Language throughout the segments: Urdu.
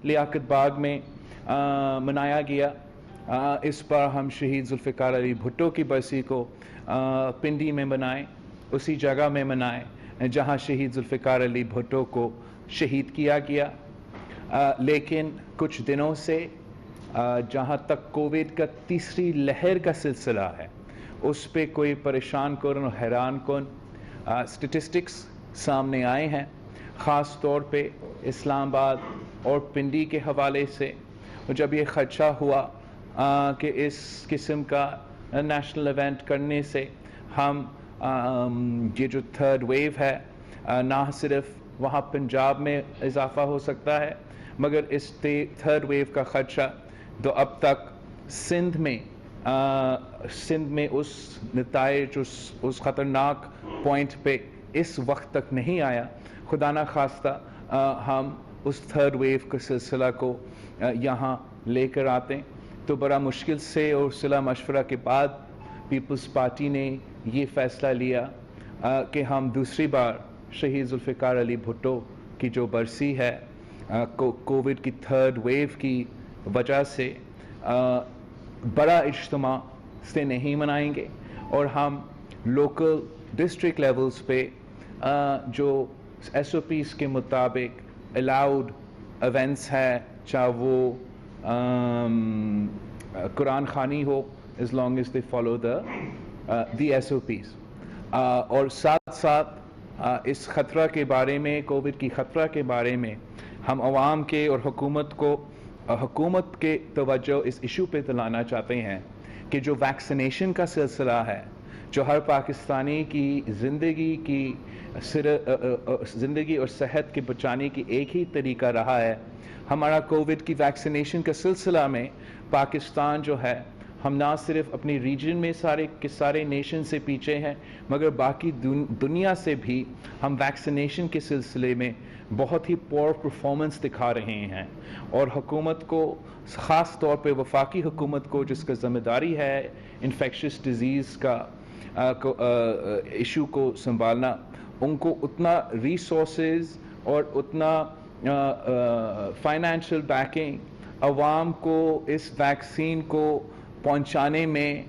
لیاقت باغ میں منایا گیا. اس بار ہم شہید ذوالفقار علی بھٹو کی برسی کو پنڈی میں منائیں, اسی جگہ میں منائیں جہاں شہید ذوالفقار علی بھٹو کو شہید کیا گیا. لیکن کچھ دنوں سے جہاں تک کووڈ کا تیسری لہر کا سلسلہ ہے اس پہ کوئی پریشان کن اور حیران کن اسٹیٹسٹکس سامنے آئے ہیں, خاص طور پہ اسلام آباد اور پنڈی کے حوالے سے. جب یہ خدشہ ہوا کہ اس قسم کا نیشنل ایونٹ کرنے سے ہم یہ جو تھرڈ ویو ہے نہ صرف وہاں پنجاب میں اضافہ ہو سکتا ہے مگر اس تھرڈ ویو کا خدشہ تو اب تک سندھ میں اس نتائج اس خطرناک پوائنٹ پہ اس وقت تک نہیں آیا. خدا نہ خواستہ ہم اس تھرڈ ویو کے سلسلہ کو یہاں لے کر آتے تو بڑا مشکل سے اور صلاح مشورہ کے بعد پیپلز پارٹی نے یہ فیصلہ لیا کہ ہم دوسری بار شہید ذوالفقار علی بھٹو کی جو برسی ہے کووڈ کی تھرڈ ویو کی وجہ سے بڑا اجتماع سے نہیں منائیں گے, اور ہم لوکل ڈسٹرکٹ لیولز پہ جو ایس او پیز کے مطابق الاؤڈ ایونٹس ہے, چاہے وہ قرآن خوانی ہو as long as they follow the SOPs, اور ساتھ ساتھ اس خطرہ کے بارے میں, کووڈ کی خطرہ کے بارے میں ہم عوام کے اور حکومت کے توجہ اس ایشو پہ دلانا چاہتے ہیں کہ جو ویکسینیشن کا سلسلہ ہے, جو ہر پاکستانی کی زندگی اور صحت کے بچانے کی ایک ہی طریقہ رہا ہے. ہمارا کووڈ کی ویکسینیشن کے سلسلہ میں پاکستان جو ہے ہم نہ صرف اپنی ریجن میں سارے نیشن سے پیچھے ہیں مگر باقی دنیا سے بھی ہم ویکسینیشن کے سلسلے میں بہت ہی پور پرفارمنس دکھا رہے ہیں. اور حکومت کو, خاص طور پہ وفاقی حکومت کو جس کا ذمہ داری ہے انفیکشس ڈیزیز کا ایشو کو سنبھالنا, ان کو اتنا ریسورسز اور اتنا فائنینشیل بیکنگ عوام کو اس ویکسین کو پہنچانے میں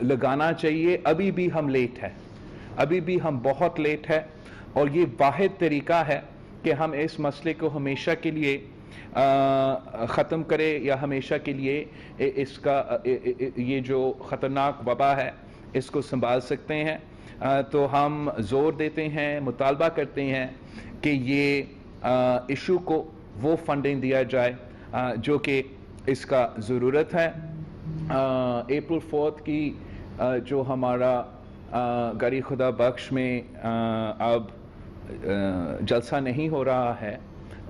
لگانا چاہیے. ابھی بھی ہم لیٹ ہے, ابھی بھی ہم بہت لیٹ ہے, اور یہ واحد طریقہ ہے کہ ہم اس مسئلے کو ہمیشہ کے لیے ختم کرے یا ہمیشہ کے لیے اس کا یہ جو خطرناک وبا ہے اس کو سنبھال سکتے ہیں. تو ہم زور دیتے ہیں, مطالبہ کرتے ہیں کہ یہ ایشو کو وہ فنڈنگ دیا جائے جو کہ اس کا ضرورت ہے. اپریل 4 کی جو ہمارا گری خدا بخش میں اب جلسہ نہیں ہو رہا ہے,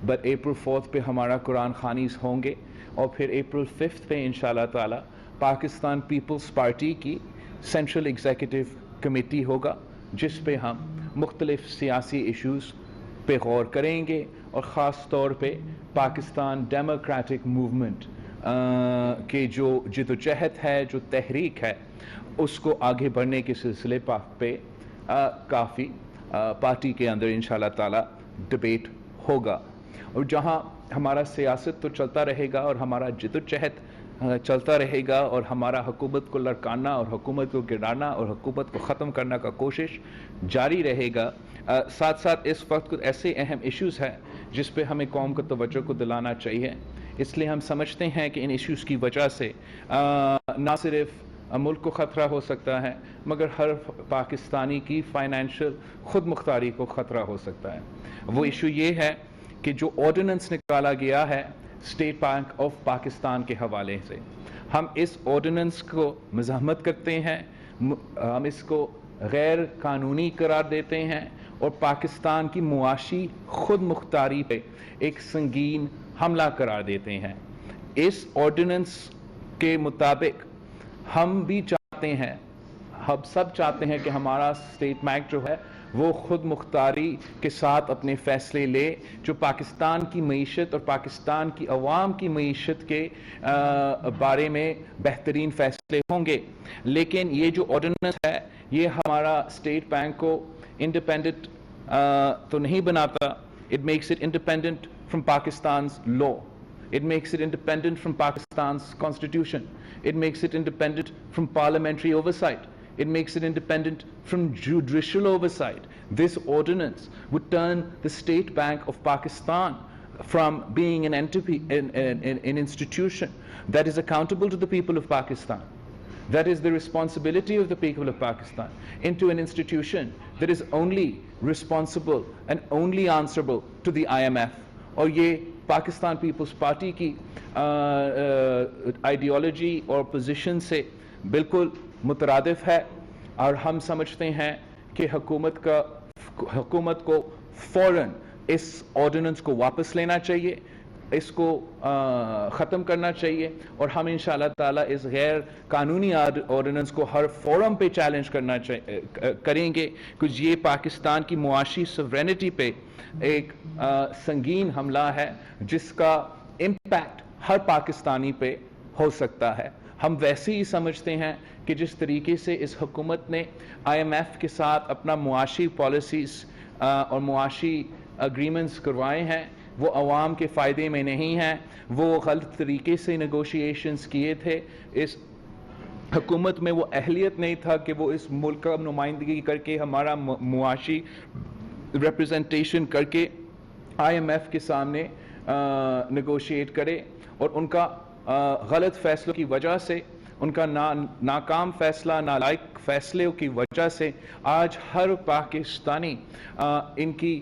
بٹ اپریل 4 پہ ہمارا قرآن خوانیز ہوں گے, اور پھر اپریل 5 پہ انشاءاللہ تعالی پاکستان پیپلز پارٹی کی سینٹرل ایگزیکٹو کمیٹی ہوگا جس پہ ہم مختلف سیاسی ایشوز پہ غور کریں گے, اور خاص طور پہ پاکستان ڈیموکریٹک موومنٹ کہ جو جدوجہد ہے, جو تحریک ہے, اس کو آگے بڑھنے کے سلسلے پہ کافی پارٹی کے اندر انشاءاللہ تعالی ڈبیٹ ہوگا. اور جہاں ہمارا سیاست تو چلتا رہے گا اور ہمارا جدوجہد چلتا رہے گا, اور ہمارا حکومت کو لڑکانا اور حکومت کو گرانا اور حکومت کو ختم کرنے کا کوشش جاری رہے گا. ساتھ ساتھ اس وقت کچھ ایسے اہم ایشوز ہیں جس پہ ہمیں قوم کو توجہ کو دلانا چاہیے. اس لیے ہم سمجھتے ہیں کہ ان ایشوز کی وجہ سے نہ صرف ملک کو خطرہ ہو سکتا ہے مگر ہر پاکستانی کی فائنینشیل خود مختاری کو خطرہ ہو سکتا ہے. وہ ایشو یہ ہے کہ جو آرڈیننس نکالا گیا ہے اسٹیٹ بینک آف پاکستان کے حوالے سے, ہم اس آرڈیننس کو مزاحمت کرتے ہیں, ہم اس کو غیر قانونی قرار دیتے ہیں اور پاکستان کی معاشی خود مختاری پہ ایک سنگین حملہ قرار دیتے ہیں. اس آرڈیننس کے مطابق ہم بھی چاہتے ہیں, ہم سب چاہتے ہیں کہ ہمارا اسٹیٹ بینک جو ہے وہ خود مختاری کے ساتھ اپنے فیصلے لے, جو پاکستان کی معیشت اور پاکستان کی عوام کی معیشت کے بارے میں بہترین فیصلے ہوں گے. لیکن یہ جو آرڈیننس ہے یہ ہمارا اسٹیٹ بینک کو انڈیپینڈنٹ تو نہیں بناتا, it makes it independent from Pakistan's law. It makes it independent from Pakistan's constitution. It makes it independent from parliamentary oversight. It makes it independent from judicial oversight. This ordinance would turn the State Bank of Pakistan from being an entity, an institution that is accountable to the people of Pakistan, that is the responsibility of the people of Pakistan, into an institution that is only responsible and only answerable to the IMF. اور یہ پاکستان پیپلز پارٹی کی آئیڈیالوجی اور پوزیشن سے بالکل مترادف ہے، اور ہم سمجھتے ہیں کہ حکومت کو فوراً اس آرڈیننس کو واپس لینا چاہیے، اس کو ختم کرنا چاہیے، اور ہم انشاءاللہ تعالیٰ اس غیر قانونی آرڈیننس کو ہر فورم پہ چیلنج کریں گے، کیونکہ یہ پاکستان کی معاشی سوورینٹی پہ ایک سنگین حملہ ہے جس کا امپیکٹ ہر پاکستانی پہ ہو سکتا ہے۔ ہم ویسے ہی سمجھتے ہیں کہ جس طریقے سے اس حکومت نے IMF کے ساتھ اپنا معاشی پالیسیز اور معاشی اگریمنٹس کروائے ہیں، وہ عوام کے فائدے میں نہیں ہیں، وہ غلط طریقے سے نیگوشیشنز کیے تھے۔ اس حکومت میں وہ اہلیت نہیں تھا کہ وہ اس ملک کا نمائندگی کر کے ہمارا معاشی ریپرزنٹیشن کر کے IMF کے سامنے نیگوشیٹ کرے، اور ان کا غلط فیصلوں کی وجہ سے، ان کا ناکام فیصلہ، نالائق فیصلوں کی وجہ سے آج ہر پاکستانی ان کی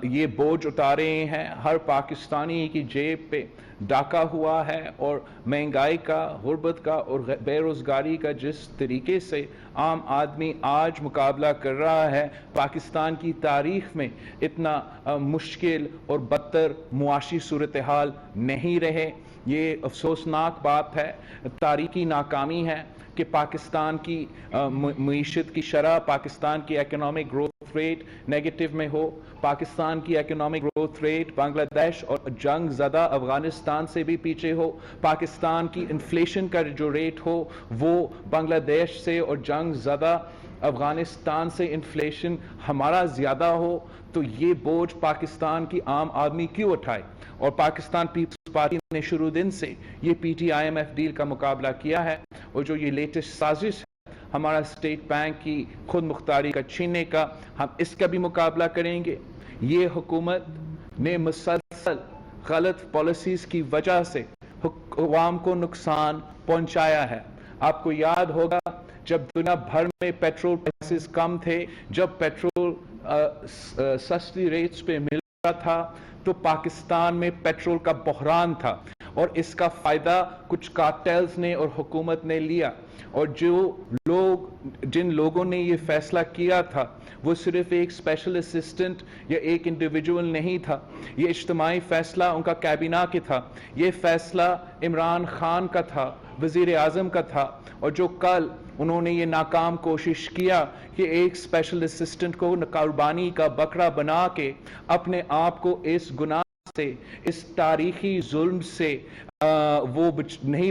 یہ بوجھ اتارے ہیں، ہر پاکستانی کی جیب پہ ڈاکہ ہوا ہے، اور مہنگائی کا، غربت کا اور بے روزگاری کا جس طریقے سے عام آدمی آج مقابلہ کر رہا ہے، پاکستان کی تاریخ میں اتنا مشکل اور بدتر معاشی صورتحال نہیں رہے۔ یہ افسوسناک بات ہے، تاریخی ناکامی ہے کہ پاکستان کی معیشت کی شرح، پاکستان کی اکنامک گروتھ ریٹ نیگیٹو میں ہو، پاکستان کی اکنامک گروتھ ریٹ بنگلہ دیش اور جنگ زدہ افغانستان سے بھی پیچھے ہو، پاکستان کی انفلیشن کا جو ریٹ ہو وہ بنگلہ دیش سے اور جنگ زدہ افغانستان سے انفلیشن ہمارا زیادہ ہو، تو یہ بوجھ پاکستان کی عام آدمی کیوں اٹھائے؟ اور پاکستان پیپلز پارٹی نے شروع دن سے یہ PTIMF ڈیل کا مقابلہ کیا ہے، اور جو یہ لیٹسٹ سازش ہے ہمارا اسٹیٹ بینک کی خود مختاری کا چھیننے کا، ہم اس کا بھی مقابلہ کریں گے۔ یہ حکومت نے مسلسل غلط پالیسیز کی وجہ سے عوام کو نقصان پہنچایا ہے۔ آپ کو یاد ہوگا جب دنیا بھر میں پیٹرول پرائسز کم تھے، جب پیٹرول سستی ریٹس پہ مل رہا تھا، تو پاکستان میں پیٹرول کا بحران تھا، اور اس کا فائدہ کچھ کارٹیلز نے اور حکومت نے لیا، اور جن لوگوں نے یہ فیصلہ کیا تھا وہ صرف ایک اسپیشل اسسٹنٹ یا ایک انڈیویجول نہیں تھا، یہ اجتماعی فیصلہ ان کا کابینہ کے تھا، یہ فیصلہ عمران خان کا تھا، وزیر اعظم کا تھا، اور جو کل انہوں نے یہ ناکام کوشش کیا کہ ایک اسپیشل اسسٹنٹ کو قربانی کا بکرا بنا کے اپنے آپ کو اس گناہ سے، اس تاریخی ظلم سے وہ نہیں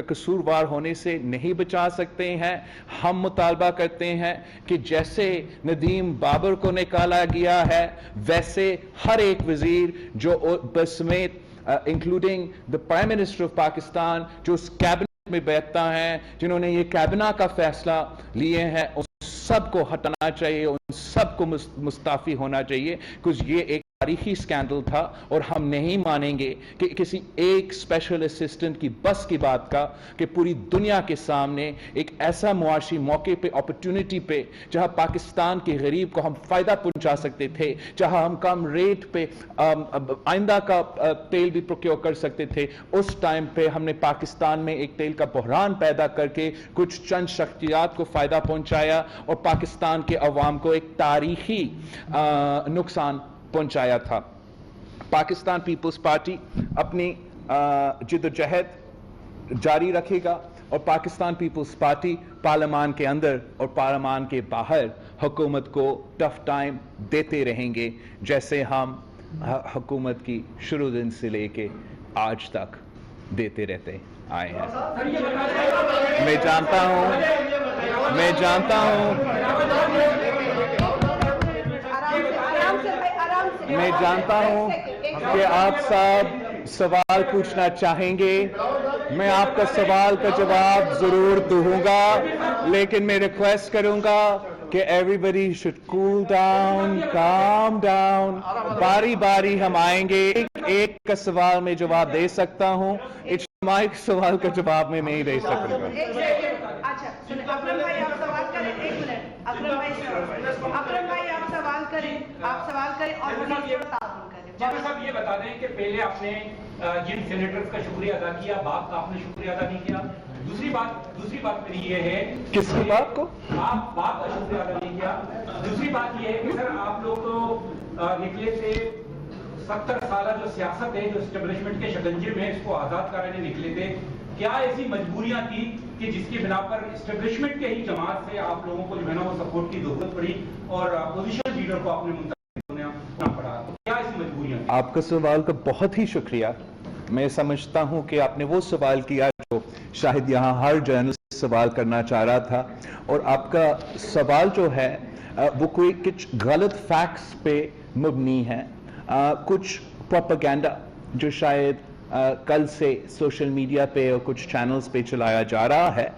قصوروار ہونے سے نہیں بچا سکتے ہیں۔ ہم مطالبہ کرتے ہیں کہ جیسے ندیم بابر کو نکالا گیا ہے، ویسے ہر ایک وزیر جو بسمیت including the prime minister of Pakistan جو اس کیبنٹ میں بیٹھتا ہے، جنہوں نے یہ کابینہ کا فیصلہ لیے ہیں، ان سب کو ہٹانا چاہیے، ان سب کو مستعفی ہونا چاہیے، کیونکہ یہ ایک تاریخی سکینڈل تھا، اور ہم نہیں مانیں گے کہ کسی ایک اسپیشل اسسٹنٹ کی بس کی بات کا کہ پوری دنیا کے سامنے ایک ایسا معاشی موقع پہ، اپرچونٹی پہ، جہاں پاکستان کے غریب کو ہم فائدہ پہنچا سکتے تھے، جہاں ہم کم ریٹ پہ آئندہ کا تیل بھی پروکیور کر سکتے تھے، اس ٹائم پہ ہم نے پاکستان میں ایک تیل کا بحران پیدا کر کے کچھ چند شخصیات کو فائدہ پہنچایا، اور پاکستان کے عوام کو ایک تاریخی نقصان پہنچایا تھا۔ پاکستان پیپلز پارٹی اپنی جدوجہد جاری رکھے گا، اور پاکستان پیپلز پارٹی پارلیمان کے اندر اور پارلیمان کے باہر حکومت کو ٹف ٹائم دیتے رہیں گے، جیسے ہم حکومت کی شروع دن سے لے کے آج تک دیتے رہتے آئے ہیں۔ میں جانتا ہوں کہ آپ سب سوال پوچھنا چاہیں گے میں آپ کا سوال کا جواب ضرور دوں گا لیکن میں ریکویسٹ کروں گا کہ every should cool down calm down باری باری ہم آئیں گے ایک کا سوال میں جواب دے سکتا ہوں اجتماعی سوال کا جواب میں نہیں دے سکوں گا اچھا اکرم بھائی آپ سوال کریں ایک منٹ اکرم بھائی آپ سوال کریں اور جناب صاحب یہ بتا دیں کہ پہلے آپ نے جن سینیٹرز کا شکریہ ادا کیا باپ کا آپ نے شکریہ ادا نہیں کیا دوسری بات میری یہ ہے کس کی بات کو آپ باپ کا شکریہ ادا نہیں کیا دوسری بات یہ ہے کہ سر آپ لوگ تو نکلے تھے 70 سالہ جو سیاست ہے جو اسٹیبلشمنٹ کے شکنجے میں اس کو آزاد کرانے نکلے تھے کیا ایسی مجبوریاں تھی کہ جس کی بنا پر اسٹیبلشمنٹ کے ہی جماعت سے آپ لوگوں کو جو ہے نا وہ سپورٹ کی ضرورت پڑی اور اپوزیشن لیڈر کو آپ نے منتخب ہونا پڑا کیا ایسی مجبوریاں تھیں؟ آپ کا سوال کا بہت ہی شکریہ میں سمجھتا ہوں کہ آپ نے وہ سوال کیا جو شاید یہاں ہر جرنلسٹ سوال کرنا چاہ رہا تھا اور آپ کا سوال جو ہے وہ کوئی کچھ غلط فیکٹس پہ مبنی ہے کچھ پروپیگنڈا جو شاید کل سے سوشل میڈیا پہ اور کچھ چینلز پہ چلایا جا رہا ہے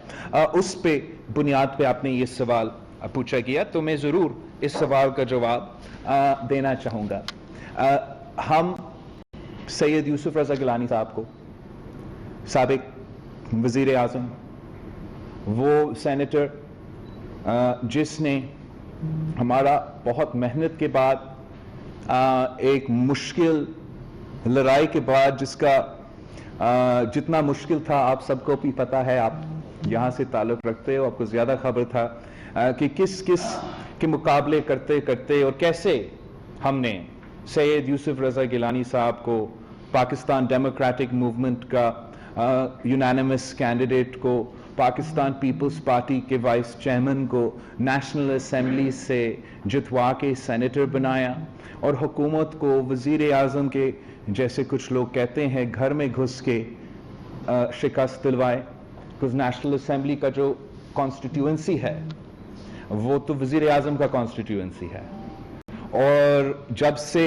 اس پہ بنیاد پہ آپ نے یہ سوال پوچھا گیا تو میں ضرور اس سوال کا جواب دینا چاہوں گا ہم سید یوسف رضا گیلانی صاحب کو سابق وزیر اعظم وہ سینیٹر جس نے ہمارا بہت محنت کے بعد ایک مشکل لڑائی کے بعد جس کا جتنا مشکل تھا آپ سب کو بھی پتہ ہے آپ یہاں سے تعلق رکھتے ہو آپ کو زیادہ خبر تھا کہ کس کے مقابلے کرتے کرتے اور کیسے ہم نے سید یوسف رضا گیلانی صاحب کو پاکستان ڈیموکریٹک موومنٹ کا یونانیمس کینڈیڈیٹ کو پاکستان پیپلز پارٹی کے وائس چیئرمین کو نیشنل اسمبلی سے جتوا کے سینیٹر بنایا اور حکومت کو وزیر اعظم کے جیسے کچھ لوگ کہتے ہیں گھر میں گھس کے شکست دلوائے کچھ نیشنل اسمبلی کا جو کانسٹیٹیوئنسی ہے وہ تو وزیر اعظم کا کانسٹیٹیوئنسی ہے اور جب سے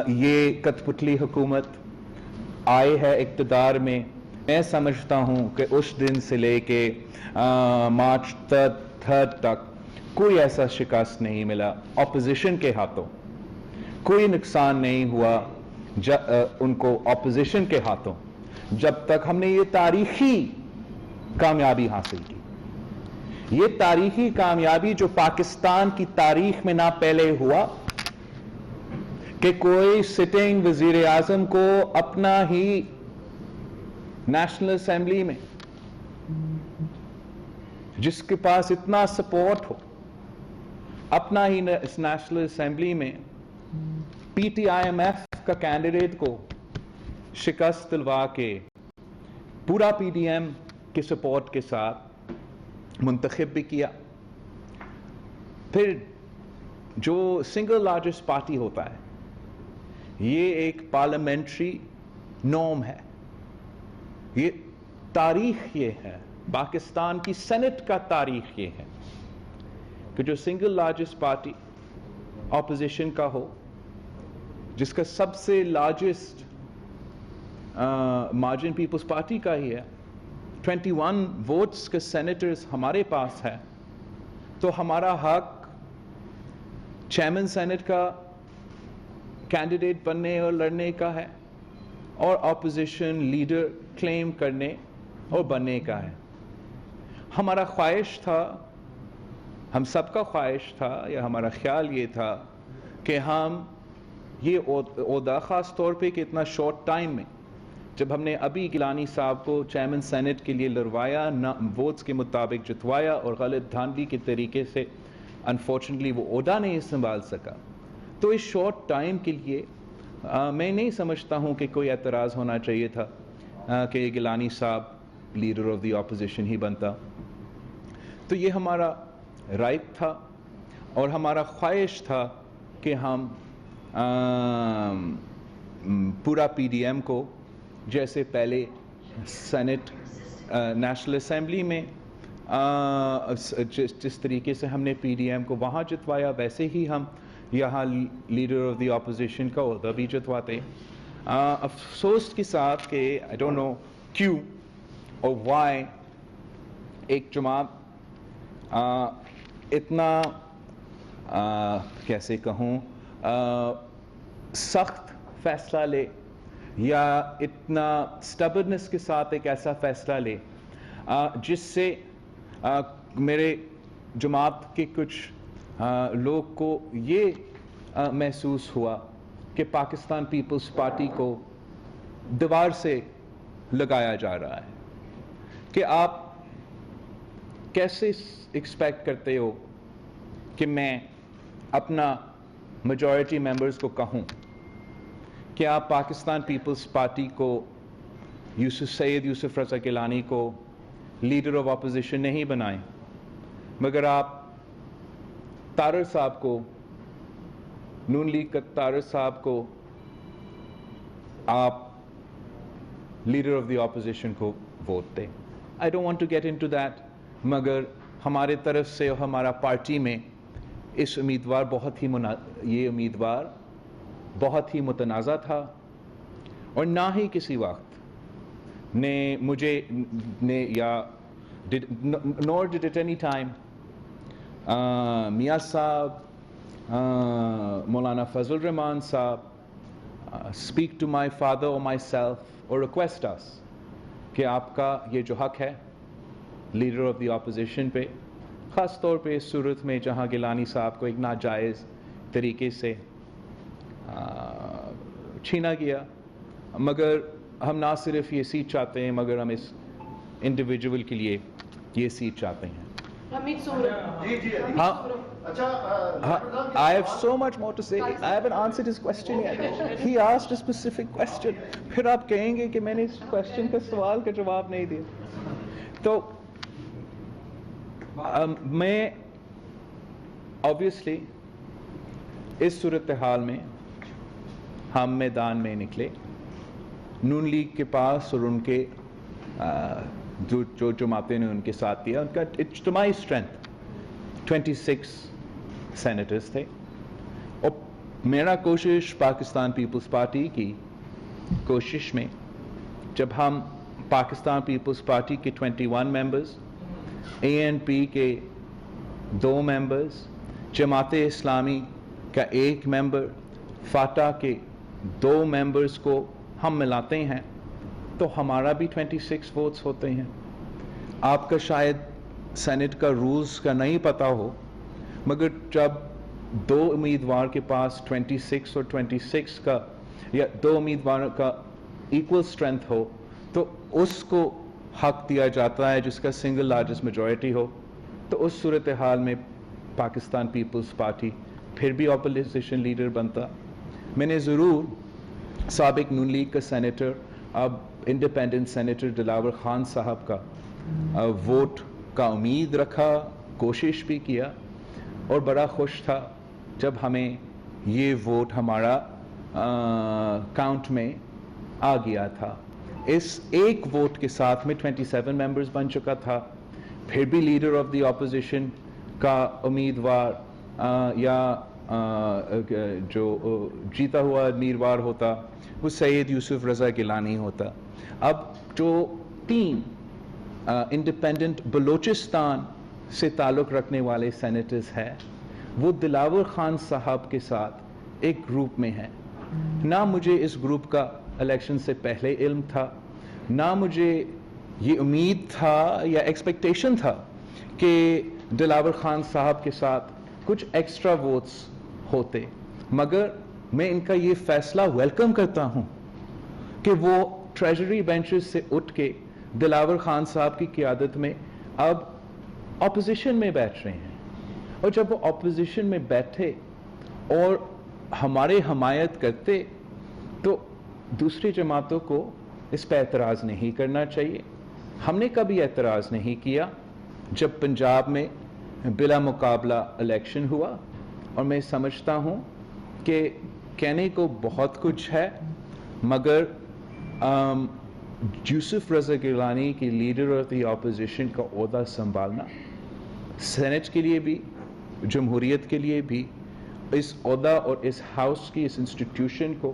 یہ کٹ پتلی حکومت آئے ہے اقتدار میں میں سمجھتا ہوں کہ اس دن سے لے کے مارچ 3 تک کوئی ایسا شکست نہیں ملا اپوزیشن کے ہاتھوں کوئی نقصان نہیں ہوا ان کو اپوزیشن کے ہاتھوں جب تک ہم نے یہ تاریخی کامیابی حاصل کی یہ تاریخی کامیابی جو پاکستان کی تاریخ میں نہ پہلے ہوا کہ کوئی سٹنگ وزیر اعظم کو اپنا ہی نیشنل اسمبلی میں جس کے پاس اتنا سپورٹ ہو اپنا ہی نیشنل اسمبلی میں P T I M F کا کینڈیڈیٹ کو شکست دلوا کے پورا پی ڈی ایم کے سپورٹ کے ساتھ منتخب بھی کیا پھر جو سنگل لارجسٹ پارٹی ہوتا ہے یہ ایک پارلیمنٹری نورم ہے یہ تاریخ یہ ہے پاکستان کی سینٹ کا تاریخ یہ ہے کہ جو سنگل لارجسٹ پارٹی اپوزیشن کا ہو جس کا سب سے لارجسٹ مارجن پیپلز پارٹی کا ہی ہے 21 ووٹس کے سینیٹرز ہمارے پاس ہے تو ہمارا حق چیئرمین سینٹ کا کینڈیڈیٹ بننے اور لڑنے کا ہے اور اپوزیشن لیڈر کلیم کرنے اور بننے کا ہے ہمارا خواہش تھا ہم سب کا خواہش تھا یا ہمارا خیال یہ تھا کہ ہم یہ عہدہ خاص طور پہ کہ اتنا شارٹ ٹائم میں جب ہم نے ابھی گیلانی صاحب کو چیئرمین سینٹ کے لیے لڑوایا ووٹس کے مطابق جتوایا اور غلط دھاندلی کے طریقے سے انفارچونیٹلی وہ عہدہ نہیں سنبھال سکا تو اس شارٹ ٹائم کے لیے میں نہیں سمجھتا ہوں کہ کوئی اعتراض ہونا چاہیے تھا کہ گیلانی صاحب لیڈر آف دی اپوزیشن ہی بنتا تو یہ ہمارا رائٹ تھا اور ہمارا خواہش تھا کہ ہم پورا پی ڈی ایم کو جیسے پہلے سینٹ نیشنل اسمبلی میں جس طریقے سے ہم نے پی ڈی ایم کو وہاں جتوایا ویسے ہی ہم یہاں لیڈر آف دی اپوزیشن کا عہدہ بھی جتواتے افسوس کے ساتھ کہ آئی ڈونٹ نو کیوں اور وائی ایک جماعت اتنا کیسے کہوں سخت فیصلہ لے یا اتنا سٹبرنس کے ساتھ ایک ایسا فیصلہ لے جس سے میرے جماعت کے کچھ لوگ کو یہ محسوس ہوا کہ پاکستان پیپلز پارٹی کو دیوار سے لگایا جا رہا ہے کہ آپ کیسے ایکسپیکٹ کرتے ہو کہ میں اپنا میجورٹی ممبرز کو کہوں کہ آپ پاکستان پیپلز پارٹی کو سید یوسف رضا گیلانی کو لیڈر آف اپوزیشن نہیں بنائیں مگر آپ طارر صاحب کو نون لیگ کا طارر صاحب کو آپ لیڈر آف دی اپوزیشن کو ووٹ دیں. I don't want to get into that مگر ہمارے طرف سے اور ہمارا پارٹی میں اس امیدوار یہ امیدوار بہت ہی متنازع تھا اور نہ ہی کسی وقت نے مجھے نے یا nor did at any time میاں صاحب مولانا فضل الرحمان صاحب speak to my father or myself or request us کہ آپ کا یہ جو حق ہے لیڈر آف دی اپوزیشن پہ خاص طور پہ اس صورت میں جہاں گیلانی صاحب کو ایک ناجائز طریقے سے چھینا گیا مگر ہم نہ صرف یہ سیٹ چاہتے ہیں مگر ہم اس انڈیویجول کے لیے یہ سیٹ چاہتے ہیں. حمید Saurabh I have so much more to say. I haven't answered his question yet. He asked a specific question. پھر آپ کہیں گے کہ میں نے اس question کا سوال کا جواب نہیں دیا. تو میں obviously اس صورتحال میں ہم میدان میں نکلے نون لیگ کے پاس اور ان کے جو جماعتیں نے ان کے ساتھ دیا ان کا اجتماعی اسٹرینتھ 26 سینیٹرز تھے اور میرا کوشش پاکستان پیپلز پارٹی کی کوشش میں جب ہم پاکستان پیپلز پارٹی کے 21 ممبرز ANP کے 2 ممبرز جماعت اسلامی کا 1 ممبر فاٹا کے 2 ممبرز کو ہم ملاتے ہیں تو ہمارا بھی 26 ووٹس ہوتے ہیں. آپ کا شاید سینٹ کا رولز کا نہیں پتہ ہو مگر جب 2 امیدوار کے پاس 26 اور 26 کا یا 2 امیدواروں کا ایکول اسٹرینتھ ہو تو اس کو حق دیا جاتا ہے جس کا سنگل لارجسٹ میجورٹی ہو. تو اس صورتحال میں پاکستان پیپلز پارٹی پھر بھی اپوزیشن لیڈر بنتا. میں نے ضرور سابق نون لیگ کا سینیٹر اب انڈیپینڈنٹ سینیٹر دلاور خان صاحب کا ووٹ کا امید رکھا کوشش بھی کیا اور بڑا خوش تھا جب ہمیں یہ ووٹ ہمارا کاؤنٹ میں آ گیا تھا. اس ایک ووٹ کے ساتھ میں 27 ممبرز بن چکا تھا. پھر بھی لیڈر آف دی اپوزیشن کا امیدوار یا جو جیتا ہوا امیدوار ہوتا وہ سید یوسف رضا گیلانی ہوتا. اب جو 3 انڈیپینڈنٹ بلوچستان سے تعلق رکھنے والے سینیٹرز ہیں وہ دلاور خان صاحب کے ساتھ ایک گروپ میں ہیں. نہ مجھے اس گروپ کا الیکشن سے پہلے علم تھا نہ مجھے یہ امید تھا یا ایکسپیکٹیشن تھا کہ دلاور خان صاحب کے ساتھ کچھ ایکسٹرا ووٹس ہوتے مگر میں ان کا یہ فیصلہ ویلکم کرتا ہوں کہ وہ ٹریجری بینچز سے اٹھ کے دلاور خان صاحب کی قیادت میں اب اپوزیشن میں بیٹھ رہے ہیں. اور جب وہ اپوزیشن میں بیٹھے اور ہمارے حمایت کرتے تو دوسری جماعتوں کو اس پہ اعتراض نہیں کرنا چاہیے. ہم نے کبھی اعتراض نہیں کیا جب پنجاب میں بلا مقابلہ الیکشن ہوا اور میں سمجھتا ہوں کہ کہنے کو بہت کچھ ہے مگر یوسف رضا گیلانی کی لیڈر آف دی اپوزیشن کا عہدہ سنبھالنا سینٹ کے لیے بھی جمہوریت کے لیے بھی اس عہدہ اور اس ہاؤس کی اس انسٹیٹیوشن کو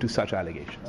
to such allegations.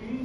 3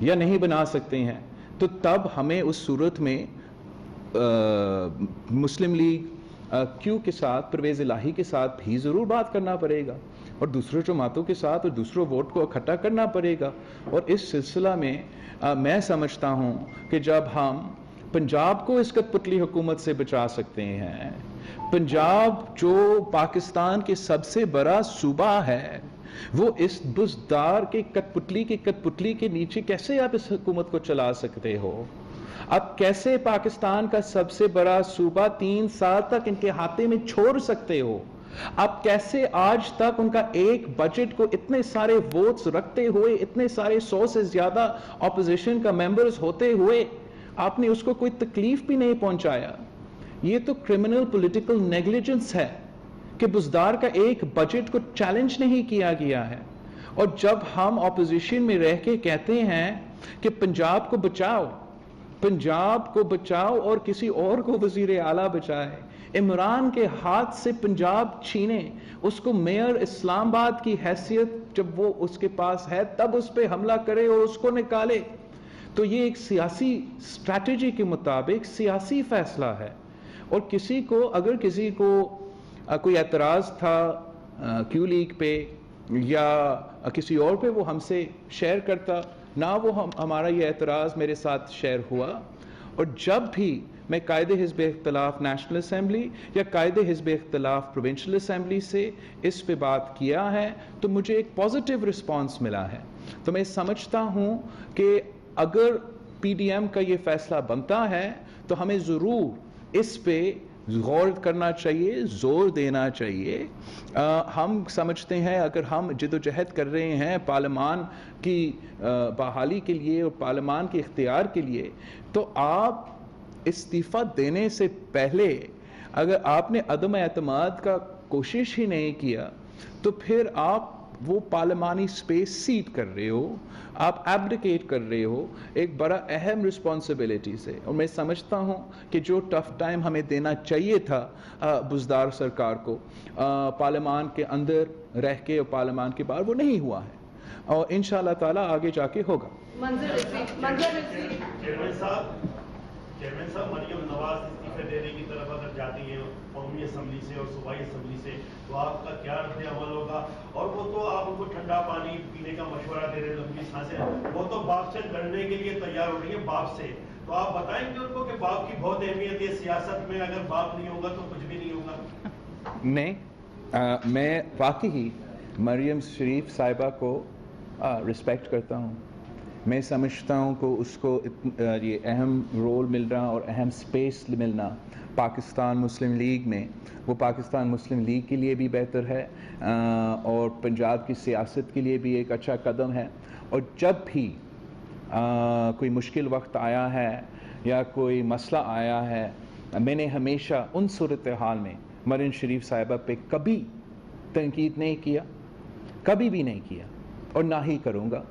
یا نہیں بنا سکتے ہیں تو تب ہمیں اس صورت میں مسلم لیگ کیو کے ساتھ پرویز الہی کے ساتھ بھی ضرور بات کرنا پڑے گا اور دوسرے جماعتوں کے ساتھ اور دوسروں ووٹ کو اکٹھا کرنا پڑے گا. اور اس سلسلہ میں میں سمجھتا ہوں کہ جب ہم پنجاب کو اس کٹ پتلی حکومت سے بچا سکتے ہیں, پنجاب جو پاکستان کے سب سے بڑا صوبہ ہے, وہ اس بزدار کے کٹ پتلی کے نیچے کیسے آپ اس حکومت کو چلا سکتے ہو؟ اب کیسے پاکستان کا سب سے بڑا صوبہ 3 سال تک ان کے ہاتھے میں چھوڑ سکتے ہو؟ اب کیسے آج تک ان کا ایک بجٹ کو اتنے سارے ووٹس رکھتے ہوئے, اتنے سارے 100 سے زیادہ اپوزیشن کا ممبرز ہوتے ہوئے آپ نے اس کو کوئی تکلیف بھی نہیں پہنچایا؟ یہ تو کرمنل پولیٹیکل نیگلیجنس ہے کہ بزدار کا ایک بجٹ کو چیلنج نہیں کیا گیا ہے. اور جب ہم اپوزیشن میں رہ کے کہتے ہیں کہ پنجاب کو بچاؤ, پنجاب کو بچاؤ اور کسی اور کو وزیر اعلیٰ بچائے, عمران کے ہاتھ سے پنجاب چھینے, اس کو میئر اسلام آباد کی حیثیت جب وہ اس کے پاس ہے تب اس پہ حملہ کرے اور اس کو نکالے, تو یہ ایک سیاسی اسٹریٹجی کے مطابق سیاسی فیصلہ ہے. اور کسی کو اگر کسی کو کوئی اعتراض تھا کیو لیگ پہ یا کسی اور پہ, وہ ہم سے شیئر کرتا نہ, وہ ہمارا یہ اعتراض میرے ساتھ شیئر ہوا. اور جب بھی میں قائد حزب اختلاف نیشنل اسمبلی یا قائد حزب اختلاف پروونشل اسمبلی سے اس پہ بات کیا ہے تو مجھے ایک پازیٹیو رسپانس ملا ہے. تو میں سمجھتا ہوں کہ اگر پی ڈی ایم کا یہ فیصلہ بنتا ہے تو ہمیں ضرور اس پہ غور کرنا چاہیے, زور دینا چاہیے. ہم سمجھتے ہیں اگر ہم جد و جہد کر رہے ہیں پارلیمان کی بحالی کے لیے اور پارلیمان کے اختیار کے لیے, تو آپ استعفیٰ دینے سے پہلے اگر آپ نے عدم اعتماد کا کوشش ہی نہیں کیا تو پھر آپ وہ پارلیمانی سپیس سیٹ کر رہے ہو, آپ ایبڈیکیٹ کر رہے ہو ایک بڑا اہم رسپانسبلٹی سے. اور میں سمجھتا ہوں کہ جو ٹف ٹائم ہمیں دینا چاہیے تھا بزدار سرکار کو پارلیمان کے اندر رہ کے اور پارلیمان کے باہر, وہ نہیں ہوا ہے اور انشاءاللہ تعالیٰ آگے جا کے ہوگا. چیئرمین صاحب, مریم نواز استعفے دینے کی طرف اگر جاتی ہیں قومی اسمبلی سے اور صوبائی اسمبلی سے تو آپ کا کیا رد عمل ہوگا؟ اور وہ تو آپ ان کو ٹھنڈا پانی پینے کا مشورہ دے رہے ہیں, لمبی سانسیں, وہ تو باپ سے لڑنے کے لیے تیار ہو رہی ہیں باپ سے, تو آپ بتائیں گے ان کو کہ باپ کی بہت اہمیت ہے سیاست میں, اگر باپ نہیں ہوگا تو کچھ بھی نہیں ہوگا؟ نہیں, میں واقعی مریم شریف صاحبہ کو رسپیکٹ کرتا ہوں. میں سمجھتا ہوں کہ اس کو یہ اہم رول مل رہا اور اہم سپیس ملنا پاکستان مسلم لیگ میں, وہ پاکستان مسلم لیگ کے لیے بھی بہتر ہے اور پنجاب کی سیاست کے لیے بھی ایک اچھا قدم ہے. اور جب بھی کوئی مشکل وقت آیا ہے یا کوئی مسئلہ آیا ہے, میں نے ہمیشہ ان صورتحال میں مریم شریف صاحبہ پہ کبھی تنقید نہیں کیا, کبھی بھی نہیں کیا اور نہ ہی کروں گا.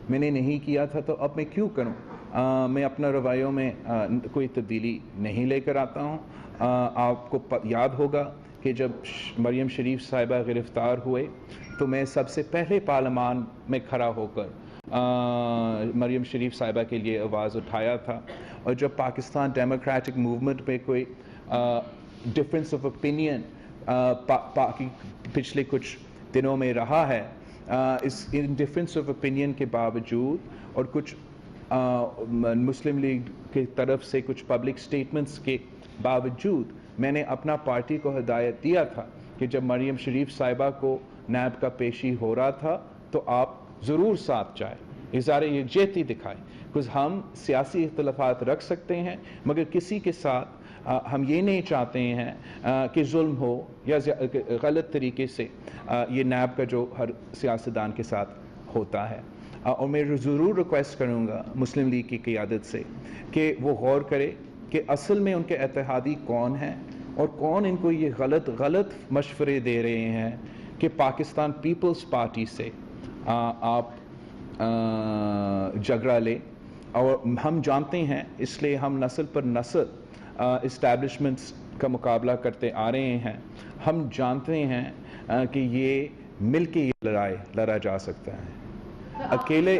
میں نے نہیں کیا تھا تو اب میں کیوں کروں؟ میں اپنا رویوں میں کوئی تبدیلی نہیں لے کر آتا ہوں. آپ کو یاد ہوگا کہ جب مریم شریف صاحبہ گرفتار ہوئے تو میں سب سے پہلے پارلیمان میں کھڑا ہو کر مریم شریف صاحبہ کے لیے آواز اٹھایا تھا. اور جب پاکستان ڈیموکریٹک موومنٹ میں کوئی ڈفرینس آف اوپینین پچھلے کچھ دنوں میں رہا ہے, اس ڈفرینس آف اوپینین کے باوجود اور کچھ مسلم لیگ کی طرف سے کچھ پبلک سٹیٹمنٹس کے باوجود میں نے اپنا پارٹی کو ہدایت دیا تھا کہ جب مریم شریف صاحبہ کو نیب کا پیشی ہو رہا تھا تو آپ ضرور ساتھ جائیں, اظہار یکجہتی دکھائیں. کچھ ہم سیاسی اختلافات رکھ سکتے ہیں مگر کسی کے ساتھ ہم یہ نہیں چاہتے ہیں کہ ظلم ہو یا غلط طریقے سے یہ نیب کا جو ہر سیاستدان کے ساتھ ہوتا ہے. اور میں ضرور ریکویسٹ کروں گا مسلم لیگ کی قیادت سے کہ وہ غور کرے کہ اصل میں ان کے اتحادی کون ہیں اور کون ان کو یہ غلط مشورے دے رہے ہیں کہ پاکستان پیپلز پارٹی سے آپ جھگڑا لیں. اور ہم جانتے ہیں, اس لیے ہم نسل پر نسل اسٹیبلشمنٹس کا مقابلہ کرتے آ رہے ہیں. ہم جانتے ہیں کہ یہ مل کے یہ لڑائی لڑا جا سکتا ہے. اکیلے